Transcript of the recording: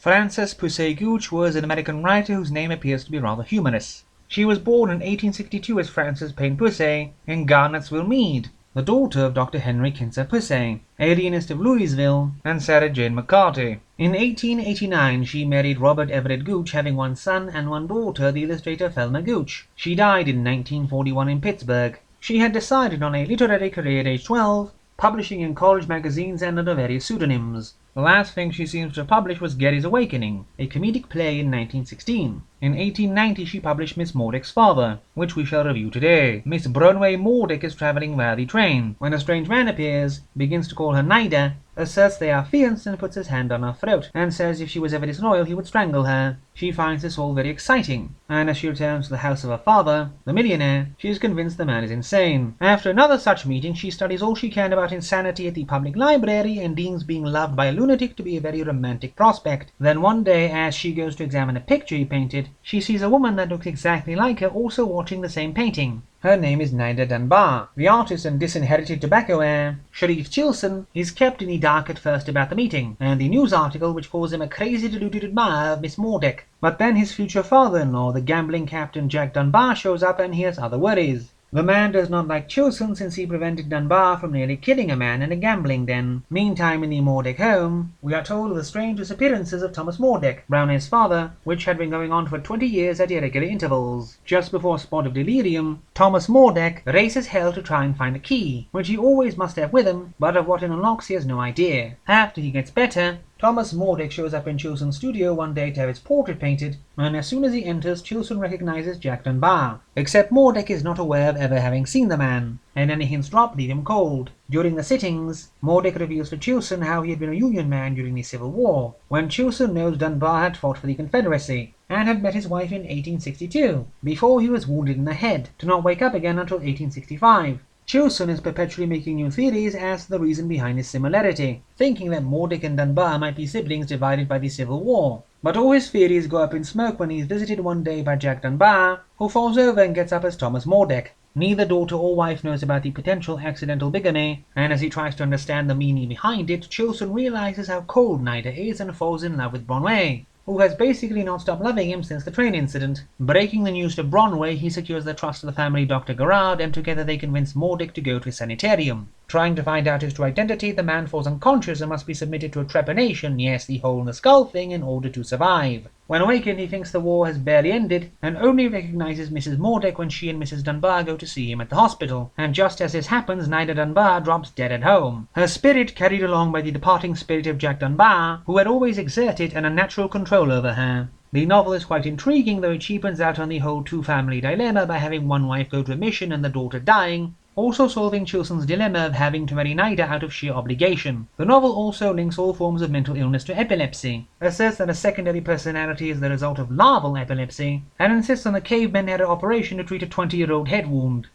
Frances Pusey Gooch was an American writer whose name appears to be rather humorous. She was born in 1862 as Frances Payne Pusey in Garnettsville, Mead, the daughter of Dr. Henry Kinser Pusey, alienist of Louisville, and Sarah Jane McCarty. In 1889 she married Robert Everett Gooch, having one son and one daughter, the illustrator Thelma Gooch. She died in 1941 in Pittsburgh. She had decided on a literary career at age 12, publishing in college magazines and under various pseudonyms. The last thing she seems to have published was Gary's Awakening, a comedic play in 1916. In 1890 she published Miss Mordeck's Father, which we shall review today. Miss Bronway Mordeck is travelling via the train, when a strange man appears, begins to call her Nida, asserts they are fianced and puts his hand on her throat, and says if she was ever disloyal he would strangle her. She finds this all very exciting, and as she returns to the house of her father, the millionaire, she is convinced the man is insane. After another such meeting she studies all she can about insanity at the public library and deems being loved by a lunatic to be a very romantic prospect. Then one day, as she goes to examine a picture he painted, she sees a woman that looks exactly like her also watching the same painting. Her name is Nida Dunbar. The artist and disinherited tobacco heir, Sharif Chilson, is kept in the dark at first about the meeting, and the news article which calls him a crazy deluded admirer of Miss Mordeck. But then his future father-in-law, the gambling captain Jack Dunbar, shows up and he has other worries. The man does not like Chilson since he prevented Dunbar from nearly killing a man in a gambling den. Meantime, in the Mordeck home, we are told of the strange disappearances of Thomas Mordeck, Brownell's father, which had been going on for 20 years at irregular intervals. Just before a spot of delirium, Thomas Mordeck races hell to try and find a key, which he always must have with him, but of what it unlocks he has no idea. After he gets better, Thomas Mordeck shows up in Chilson's studio one day to have his portrait painted, and as soon as he enters, Chilson recognizes Jack Dunbar. Except Mordeck is not aware of ever having seen the man, and any hints dropped leave him cold. During the sittings, Mordeck reveals to Chilson how he had been a Union man during the Civil War, when Chilson knows Dunbar had fought for the Confederacy, and had met his wife in 1862, before he was wounded in the head, to not wake up again until 1865. Chilson is perpetually making new theories as to the reason behind this similarity, thinking that Mordeck and Dunbar might be siblings divided by the Civil War. But all his theories go up in smoke when he is visited one day by Jack Dunbar, who falls over and gets up as Thomas Mordeck. Neither daughter or wife knows about the potential accidental bigamy, and as he tries to understand the meaning behind it, Chilson realizes how cold Nida is and falls in love with Bronway, who has basically not stopped loving him since the train incident. Breaking the news to Bronway, he secures the trust of the family Dr. Garrard, and together they convince Mordeck to go to a sanitarium. Trying to find out his true identity, the man falls unconscious and must be submitted to a trepanation, yes, the hole in the skull thing, in order to survive. When awakened, he thinks the war has barely ended, and only recognizes Mrs. Mordeck when she and Mrs. Dunbar go to see him at the hospital. And just as this happens, Nida Dunbar drops dead at home, her spirit carried along by the departing spirit of Jack Dunbar, who had always exerted an unnatural control over her. The novel is quite intriguing, though it cheapens out on the whole two-family dilemma by having one wife go to a mission and the daughter dying, also solving Chilson's dilemma of having to marry Nida out of sheer obligation. The novel also links all forms of mental illness to epilepsy, asserts that a secondary personality is the result of larval epilepsy, and insists on a caveman-era operation to treat a 20-year-old head wound.